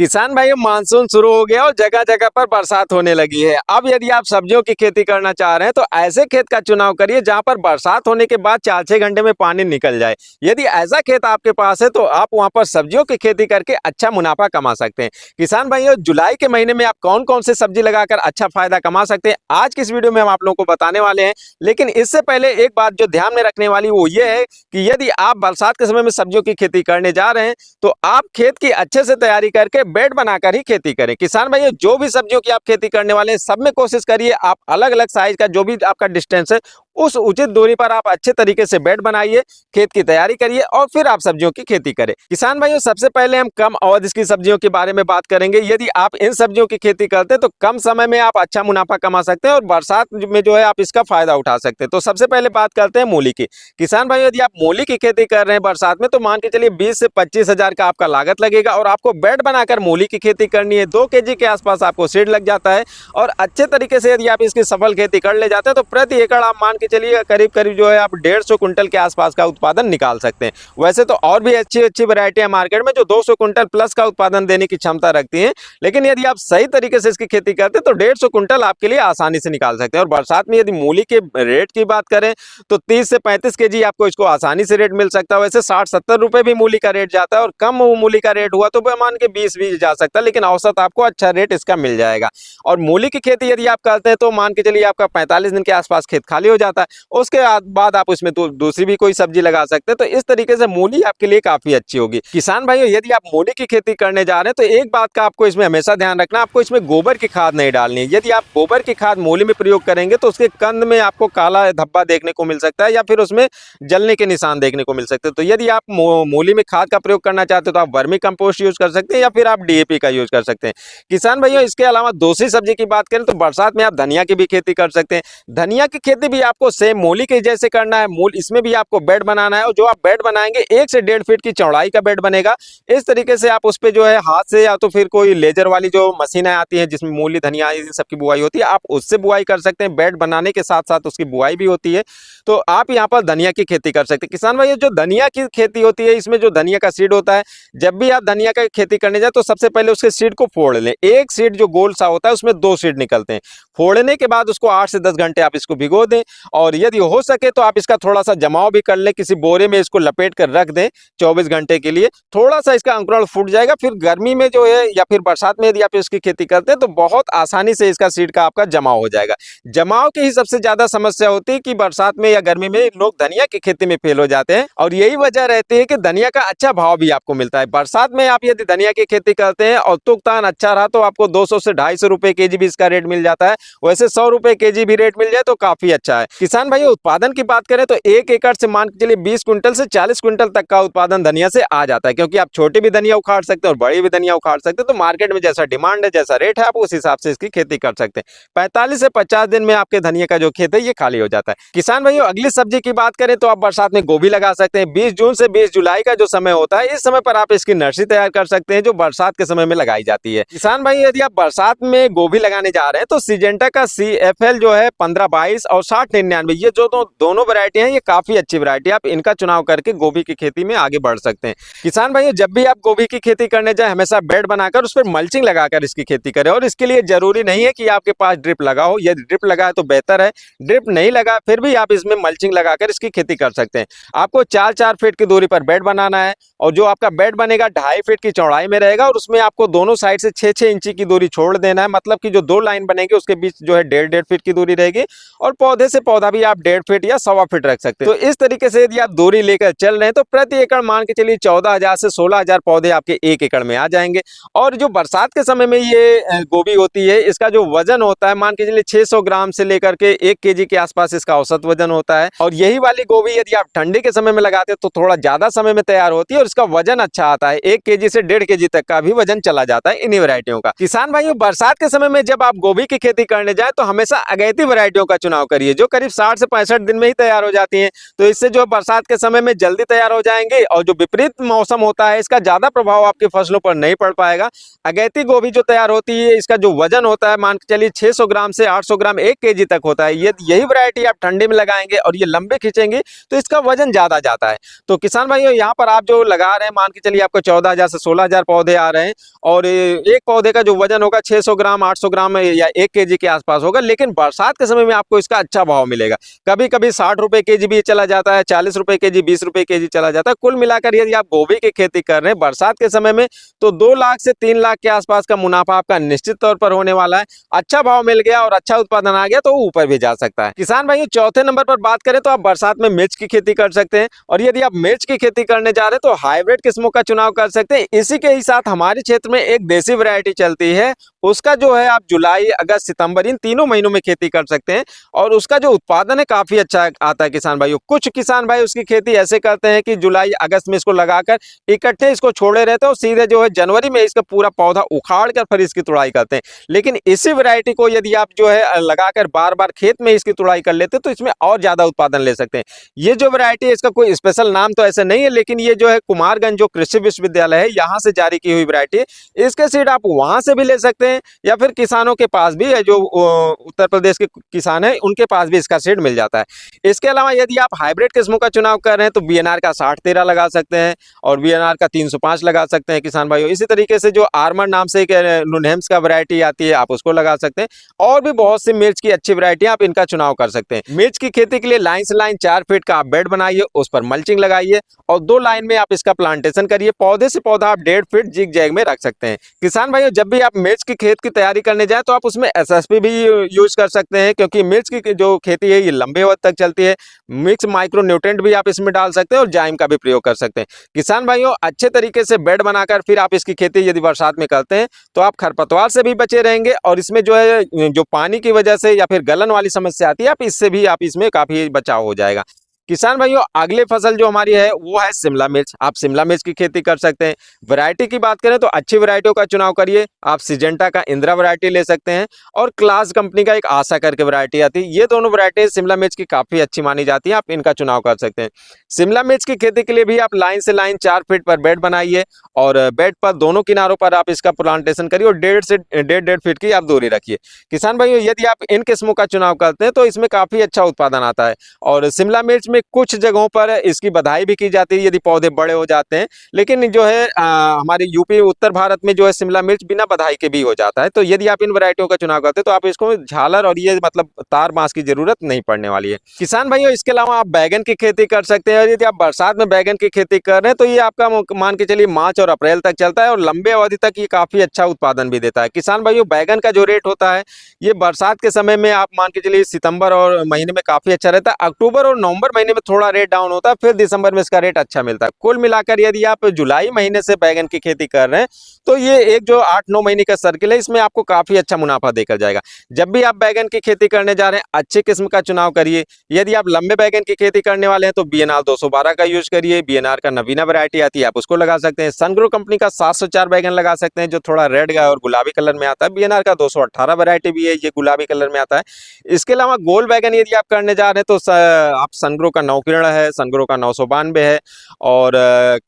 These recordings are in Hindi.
किसान भाइयों, मानसून शुरू हो गया और जगह जगह पर बरसात होने लगी है। अब यदि आप सब्जियों की खेती करना चाह रहे हैं तो ऐसे खेत का चुनाव करिए जहां पर बरसात होने के बाद 4-6 घंटे में पानी निकल जाए। यदि ऐसा खेत आपके पास है तो आप वहां पर सब्जियों की खेती करके अच्छा मुनाफा कमा सकते हैं। किसान भाइयों, जुलाई के महीने में आप कौन कौन से सब्जी लगाकर अच्छा फायदा कमा सकते हैं, आज की इस वीडियो में हम आप लोगों को बताने वाले हैं। लेकिन इससे पहले एक बात जो ध्यान में रखने वाली वो ये है कि यदि आप बरसात के समय में सब्जियों की खेती करने जा रहे हैं तो आप खेत की अच्छे से तैयारी करके बेड बनाकर ही खेती करें। किसान भाइयों, जो भी सब्जियों की आप खेती करने वाले हैं सब में कोशिश करिए आप अलग अलग साइज का जो भी आपका डिस्टेंस है उस उचित दूरी पर आप अच्छे तरीके से बेड बनाइए, खेत की तैयारी करिए और फिर आप सब्जियों की खेती करें। किसान भाइयों, सबसे पहले हम कम अवधि की सब्जियों के बारे में बात करेंगे। यदि आप इन सब्जियों की खेती करते हैं तो कम समय में आप अच्छा मुनाफा कमा सकते हैं और बरसात में जो है आप इसका फायदा उठा सकते हैं। तो सबसे पहले बात करते हैं मूली की। किसान भाइयों, यदि आप मूली की खेती कर रहे हैं बरसात में तो मान के चलिए 20 से 25 हजार का आपका लागत लगेगा और आपको बेड बनाकर मूली की खेती करनी है। 2 केजी के आसपास आपको सीड लग जाता है और अच्छे तरीके से यदि आप इसकी सफल खेती कर ले जाते हैं तो प्रति एकड़ आप मान के चलिए करीब करीब जो है आप 150 कुंटल के आसपास का उत्पादन निकाल सकते हैं। वैसे तो और भी अच्छी अच्छी वैरायटी है मार्केट में जो 200 कुंटल प्लस का उत्पादन देने की क्षमता रखती हैं, लेकिन यदि आप सही तरीके से इसकी खेती करते हैं तो 150 कुंटल आपके लिए आसानी से निकाल सकते हैं। और बरसात में यदि मूली के रेट की बात करें तो 30 से 35 केजी आपको इसको आसानी से रेट मिल सकता है। वैसे 60-70 रुपए भी मूली का रेट जाता है और कम मूली का रेट हुआ तो मान के 20 भी जा सकता है, लेकिन औसत आपको अच्छा रेट इसका मिल जाएगा। और मूली की खेती यदि आप करते हैं तो मान के चलिए आपका 45 दिन के आसपास खेत खाली हो जाता है, उसके बाद आप उसमें तो दूसरी भी कोई सब्जी लगा सकते हैं। तो इस तरीके से मूली आपके लिए काफी अच्छी होगी। किसान भाइयों, यदि आप मूली की खेती करने जा रहे हैं तो एक बात का आपको इसमें हमेशा ध्यान रखना, आपको इसमें गोबर की खाद नहीं डालनी है। यदि आप गोबर की खाद मूली में प्रयोग करेंगे तो उसके कंद में आपको काला धब्बा देखने को मिल सकता है या फिर उसमें जलने के निशान देखने को मिल सकते हैं। तो यदि आप मूली में खाद का प्रयोग करना चाहते हो तो आप वर्मी कंपोस्ट यूज कर सकते हैं या फिर आप डीएपी का यूज कर सकते हैं। किसान भाइयों, इसके अलावा दूसरी सब्जी की बात करें तो बरसात में आप धनिया की भी खेती कर सकते हैं। धनिया की खेती भी आपको सेम मूली के जैसे करना है। इसमें भी आपको बेड बनाना है और जो आप बेड बनाएंगे 1 से 1.5 फीट की चौड़ाई का बेड बनेगा। इस तरीके से आप उस पे जो है हाथ से या तो फिर कोई लेजर वाली जो मशीनें आती हैं जिसमें मूली धनिया इन सबकी बुआई होती है आप उससे बुआई कर सकते हैं। बेड बनाने के साथ साथ उसकी बुआई भी होती है, तो आप यहाँ पर धनिया की खेती कर सकते हैं। किसान भाई, जो धनिया की खेती होती है इसमें जो धनिया का सीड होता है, जब भी आप धनिया का खेती करने जाए तो सबसे पहले उसके सीड को फोड़ लें। एक सीड जो गोल सा होता है उसमें 2 सीड निकलते हैं। फोड़ने के बाद उसको 8 से 10 घंटे आप इसको भिगो दें और यदि हो सके तो आप इसका थोड़ा सा जमाव भी कर लें, किसी बोरे में इसको लपेट कर रख दें 24 घंटे के लिए। थोड़ा सा इसका अंकुरण फूट जाएगा, फिर गर्मी में जो है या फिर बरसात में यदि आप इसकी खेती करते हैं तो बहुत आसानी से इसका सीड का आपका जमाव हो जाएगा। जमाव की ही सबसे ज्यादा समस्या होती है कि बरसात में या गर्मी में लोग धनिया की खेती में फेल हो जाते हैं और यही वजह रहती है कि धनिया का अच्छा भाव भी आपको मिलता है। बरसात में आप यदि धनिया की खेती करते हैं और तुकतान अच्छा रहा तो आपको 200 से 250 रुपए केजी भी इसका रेट मिल जाता है। वैसे 100 रुपए केजी भी रेट मिल जाए तो काफी अच्छा है। किसान भाई, उत्पादन की बात करें तो 1 एकड़ से मान के चलिए 20 कुंटल से 40 कुंटल तक का उत्पादन धनिया से आ जाता है, क्योंकि आप छोटी भी धनिया उखाड़ सकते हैं और बड़ी भी धनिया उखाड़ सकते हैं। तो मार्केट में जैसा डिमांड है, जैसा रेट है, आप उस हिसाब से इसकी खेती कर सकते हैं। 45 से 50 दिन में आपके धनिया का जो खेत है ये खाली हो जाता है। किसान भाइयों, अगली सब्जी की बात करें तो आप बरसात में गोभी लगा सकते हैं। 20 जून से 20 जुलाई का जो समय होता है इस समय पर आप इसकी नर्सरी तैयार कर सकते हैं जो बरसात के समय में लगाई जाती है। किसान भाई, यदि आप बरसात में गोभी लगाने जा रहे हैं तो सिजेंटा का CFL जो है 1522 और 6099 ये जो दोनों वैरायटी हैं ये काफी अच्छी वैरायटी, आप इनका चुनाव करके गोभी की खेती में आगे बढ़ सकते हैं। किसान भाइयों, जब भी आप गोभी की खेती करने जाए हमेशा बेड बनाकर उस पर मल्चिंग लगाकर इसकी खेती करें और इसके लिए जरूरी नहीं है कि आपके पास ड्रिप लगा हो। यदि ड्रिप लगा है तो बेहतर है, ड्रिप नहीं लगा फिर भी आप इसमें मल्चिंग लगाकर इसकी खेती कर सकते हैं। आपको 4-4 फीट की दूरी पर बेड बनाना है और जो आपका बेड बनेगा 2.5 फीट की चौड़ाई में रहेगा और उसमें आपको दोनों साइड से 6-6 इंची की दूरी छोड़ देना है। मतलब कि जो 2 लाइन बनेगी उसके बीच जो है 1.5 फीट की दूरी रहेगी और पौधे से पौधा भी आप 1.5 फीट या 1.25 फीट रख सकते हैं। तो इस तरीके से यदि आप दूरी लेकर चल रहे हैं तो प्रति एकड़ मान के चलिए 14,000 से 16,000 पौधे आपके 1 एकड़ में आ जाएंगे। और जो बरसात के समय में ये गोभी होती है इसका जो वजन होता है मान के चलिए 600 ग्राम से लेकर के 1 केजी के आसपास इसका औसत वजन होता है। और यही वाली गोभी यदि आप ठंडी के समय में लगाते हैं तो थोड़ा ज्यादा समय में तैयार होती है और इसका वजन अच्छा आता है। 1 केजी से 1.5 केजी तक का भी वजन चला जाता है इन्हीं वैरायटियों का। किसान भाइयों, बरसात के समय में जब आप गोभी की खेती करने जाए तो हमेशा अगैती वैरायटियों का चुनाव करिए, जो करीब 60 से 65 दिन में ही तैयार हो जाती हैं। तो इससे जो बरसात के समय में जल्दी तैयार हो जाएंगे और जो विपरीत मौसम होता है इसका ज़्यादा प्रभाव आपकी फसलों पर नहीं पड़ पाएगा। अगैती गोभी जो तैयार होती है इसका जो वजन होता है मान के चलिए 600 ग्राम से 800 ग्राम 1 केजी तक होता है। यही वैरायटी आप ठंडी में लगाएंगे और ये लंबे खींचेंगे तो इसका वजन ज़्यादा जाता है। तो किसान भाइयों, यहाँ पर आप जो लगा रहे हैं मान के चलिए आपको 14,000 से 16,000 पौधे आ रहे हैं और एक पौधे का जो वजन होगा 600 ग्राम 800 ग्राम या 1 केजी के आसपास होगा। लेकिन बरसात के समय में आपको इसका अच्छा भाव मिलेगा। कभी कभी 60 रुपए केजी भी चला जाता है, 40 रुपए केजी, 20 रुपए केजी चला जाता है। कुल मिलाकर यदि आप गोभी की खेती कर रहे हैं बरसात के समय में तो 2 लाख से 3 लाख के आसपास का मुनाफा आपका निश्चित तौर पर होने वाला है। अच्छा भाव मिल गया और अच्छा उत्पादन आ गया तो ऊपर भी जा सकता है। किसान भाइयों, चौथे नंबर पर बात करें तो आप बरसात में मिर्च की खेती कर सकते हैं और यदि आप मिर्च की खेती करने जा रहे हैं तो हाइब्रिड किस्मों का चुनाव कर सकते हैं। इसी के ही साथ हमारे क्षेत्र में एक देसी वैरायटी चलती है, उसका जो है आप जुलाई, अगस्त, सितंबर इन तीनों महीनों में खेती कर सकते हैं और उसका जो उत्पादन है काफी अच्छा आता है। किसान भाइयों, कुछ किसान भाई उसकी खेती ऐसे करते हैं कि जुलाई अगस्त में इसको लगाकर इकट्ठे इसको छोड़े रहते हैं और सीधे जो है जनवरी में इसका पूरा पौधा उखाड़ कर फिर इसकी तुड़ाई करते हैं। लेकिन इसी वैरायटी को यदि आप जो है लगाकर बार बार खेत में इसकी तुड़ाई कर लेते हैं तो इसमें और ज्यादा उत्पादन ले सकते हैं। ये जो वैरायटी है इसका कोई स्पेशल नाम तो ऐसे नहीं है, लेकिन ये जो है कुमारगंज जो कृषि विश्वविद्यालय है यहाँ से जारी की हुई वैरायटी है। इसके सीड आप वहां से भी ले सकते हैं या फिर किसानों के पास भी है, जो उत्तर प्रदेश के किसान हैं उनके पास भी इसका सीड मिल जाता है। इसके अलावा यदि आप हाइब्रिड किस्मों का चुनाव कर रहे हैं तो बीएनआर का 60-13 लगा सकते हैं और बीएनआर का 305 लगा सकते हैं किसान भाइयों। इसी तरीके से जो आर्मर नाम से एक नुनहेम्स का वैरायटी आती है आप उसको लगा सकते हैं और भी बहुत सी मिर्च की अच्छी वैरायटी आप इनका चुनाव कर सकते हैं। मिर्च की खेती के लिए लाइन से लाइन 4 फीट का आप बेड बनाइए, उस पर मल्चिंग लगाइए और 2 लाइन में आप इसका प्लांटेशन करिए। पौधे से पौधा आप 1.5 फीट जिग जैग में रख सकते हैं। किसान भाइयों, जब भी आप मिर्च की खेत की तैयारी करने जाए तो आप उसमें एसएसपी भी यूज कर सकते हैं, क्योंकि मिर्च की जो खेती है ये लंबे वक्त तक चलती है। मिक्स माइक्रो न्यूट्रेंट भी आप इसमें डाल सकते हैं और जाइम का भी प्रयोग कर सकते हैं। किसान भाइयों, अच्छे तरीके से बेड बनाकर फिर आप इसकी खेती यदि बरसात में करते हैं तो आप खरपतवार से भी बचे रहेंगे और इसमें जो है जो पानी की वजह से या फिर गलन वाली समस्या आती है आप इससे भी आप इसमें काफी बचाव हो जाएगा। किसान भाइयों, अगली फसल जो हमारी है वो है शिमला मिर्च। आप शिमला मिर्च की खेती कर सकते हैं। वैरायटी की बात करें तो अच्छी वैरायटियों का चुनाव करिए। आप सिजेंटा का इंदिरा वैरायटी ले सकते हैं और क्लास कंपनी का एक आशा करके वैरायटी आती है। ये दोनों वैरायटी शिमला मिर्च की काफी अच्छी मानी जाती है, आप इनका चुनाव कर सकते हैं। शिमला मिर्च की खेती के लिए भी आप लाइन से लाइन 4 फीट पर बेड बनाइए और बेड पर दोनों किनारों पर आप इसका प्लांटेशन करिए और 1.5 से 1.5 फीट की आप दूरी रखिए। किसान भाइयों, यदि आप इन किस्मों का चुनाव करते हैं तो इसमें काफी अच्छा उत्पादन आता है और शिमला मिर्च में कुछ जगहों पर इसकी बधाई भी की जाती है यदि पौधे बड़े हो जाते हैं। लेकिन जो है हमारे यूपी उत्तर भारत में जो है शिमला मिर्च बिना बधाई के भी हो जाता है। तो यदि आप इन वैरायटियों का चुनाव करते हैं तो आप इसको झालर और ये मतलब तार बांस की जरूरत नहीं पड़ने वाली है। किसान भाइयों, इसके अलावा आप बैगन की खेती कर सकते हैं और यदि आप बरसात में बैगन की खेती कर रहे हैं तो ये आपका मान के चलिए मार्च और अप्रैल तक चलता है और लंबे अवधि तक ये काफी अच्छा उत्पादन भी देता है। किसान भाइयों, बैगन का जो रेट होता है ये बरसात के समय में आप मान के चलिए सितंबर और महीने में काफी अच्छा रहता है। अक्टूबर और नवंबर महीने में थोड़ा रेट डाउन होता है, फिर दिसंबर में इसका रेट अच्छा मिलता है। कुल मिलाकर यदि आप जुलाई महीने से बैगन की खेती कर रहे हैं तो ये एक जो 8-9 महीने का सर्किल है इसमें आपको काफी अच्छा मुनाफा देकर जाएगा। जब भी आप बैगन की खेती करने जा रहे हैं अच्छी किस्म का चुनाव करिए। यदि आप लंबे बैगन की खेती करने वाले हैं तो बीएनआर 212 का यूज करिए। बीएनआर का नवीना वैरायटी आती है आप उसको लगा सकते हैं। सनग्रो कंपनी का 704 बैगन लगा सकते हैं जो थोड़ा रेड और गुलाबी कलर में आता है। बीएनआर का 218 वैरायटी भी है, ये गुलाबी कलर में आता है। इसके अलावा गोल बैगन यदि आप करने जा रहे हैं तो आप सनग्रो का नवकिरण है, सनग्रो का 992 है और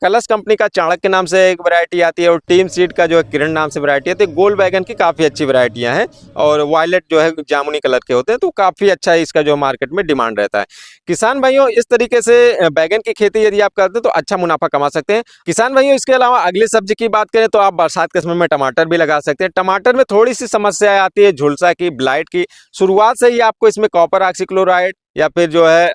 कलश कंपनी का चाणक्य नाम से एक वैरायटी आती है और टीम सीड का जो है किरण नाम से वैरायटी आती है। गोल बैगन की काफी अच्छी वैरायटियां हैं और वायलेट जो है जामुनी कलर के होते हैं, तो काफी अच्छा इसका जो मार्केट में डिमांड रहता है। किसान भाइयों, इस तरीके से बैगन की खेती यदि आप करते हैं तो अच्छा मुनाफा कमा सकते हैं। किसान भाइयों, इसके अलावा अगली सब्जी की बात करें तो आप बरसात के समय में टमाटर भी लगा सकते हैं। टमाटर में थोड़ी सी समस्या आती है झुलसा की, ब्लाइट की। शुरुआत से ही आपको इसमें कॉपर ऑक्सीक्लोराइड या फिर जो है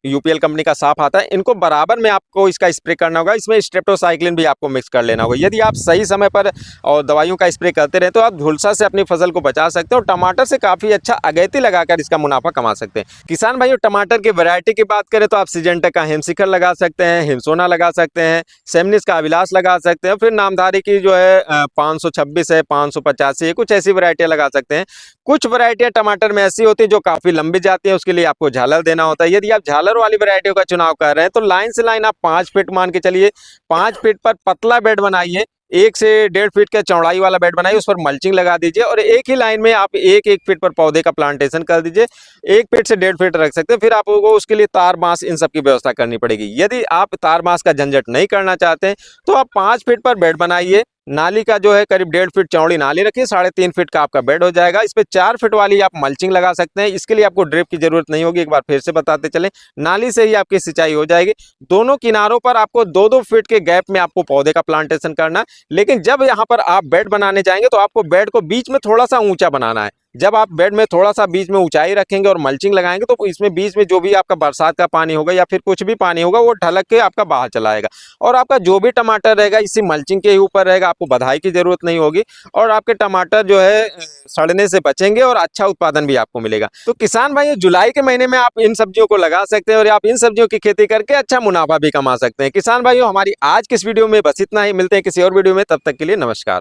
यूपीएल कंपनी का साफ आता है, इनको बराबर में आपको इसका स्प्रे करना होगा। इसमें स्ट्रेप्टोसाइक्लिन भी आपको मिक्स कर लेना होगा। यदि आप सही समय पर और दवाइयों का स्प्रे करते रहे तो आप झुलसा से अपनी फसल को बचा सकते हैं और टमाटर से काफी अच्छा अगैती लगाकर इसका मुनाफा कमा सकते हैं। किसान भाइयों, टमाटर की वैरायटी की बात करें तो आप सिजेंटा का हिमशिखर लगा सकते हैं, हिमसोना लगा सकते हैं, सेमनिस का अभिलाष लगा सकते हैं, फिर नामधारी की जो है 526 है, 585 है, कुछ ऐसी वैरायटियां लगा सकते हैं। कुछ वैरायटियां टमाटर में ऐसी होती है जो काफी लंबी जाती है, उसके लिए आपको झालर देना होता है। यदि आप झालर वाली वैरायटियों का चुनाव कर रहे हैं तो लाइन से लाइन आप 5 फीट मान के चलिए, 5 फीट पर पतला बेड बनाइए 1 से 1.5 फीट का चौड़ाई वाला बेड बनाइए, उस पर मल्चिंग लगा दीजिए और एक ही लाइन में आप 1-1 फीट पर पौधे का प्लांटेशन कर दीजिए। 1 फीट से 1.5 फीट रख सकते हैं। फिर आपको उसके लिए तार बांस इन सब की व्यवस्था करनी पड़ेगी। यदि आप तार बांस का झंझट नहीं करना चाहते हैं तो आप 5 फीट पर बेड बनाइए। नाली का जो है करीब 1.5 फीट चौड़ी नाली रखिए, 3.5 फीट का आपका बेड हो जाएगा। इस पे 4 फीट वाली आप मल्चिंग लगा सकते हैं। इसके लिए आपको ड्रिप की जरूरत नहीं होगी। एक बार फिर से बताते चलें, नाली से ही आपकी सिंचाई हो जाएगी। दोनों किनारों पर आपको 2-2 फीट के गैप में आपको पौधे का प्लांटेशन करना है। लेकिन जब यहाँ पर आप बेड बनाने जाएंगे तो आपको बेड को बीच में थोड़ा सा ऊंचा बनाना है। जब आप बेड में थोड़ा सा बीच में ऊंचाई रखेंगे और मल्चिंग लगाएंगे तो इसमें बीच में जो भी आपका बरसात का पानी होगा या फिर कुछ भी पानी होगा वो ढलक के आपका बाहर चला आएगा और आपका जो भी टमाटर रहेगा इसी मल्चिंग के ही ऊपर रहेगा। आपको बधाई की जरूरत नहीं होगी और आपके टमाटर जो है सड़ने से बचेंगे और अच्छा उत्पादन भी आपको मिलेगा। तो किसान भाई, जुलाई के महीने में आप इन सब्जियों को लगा सकते हैं और आप इन सब्जियों की खेती करके अच्छा मुनाफा भी कमा सकते हैं। किसान भाइयों, हमारी आज की इस वीडियो में बस इतना ही। मिलते हैं किसी और वीडियो में, तब तक के लिए नमस्कार।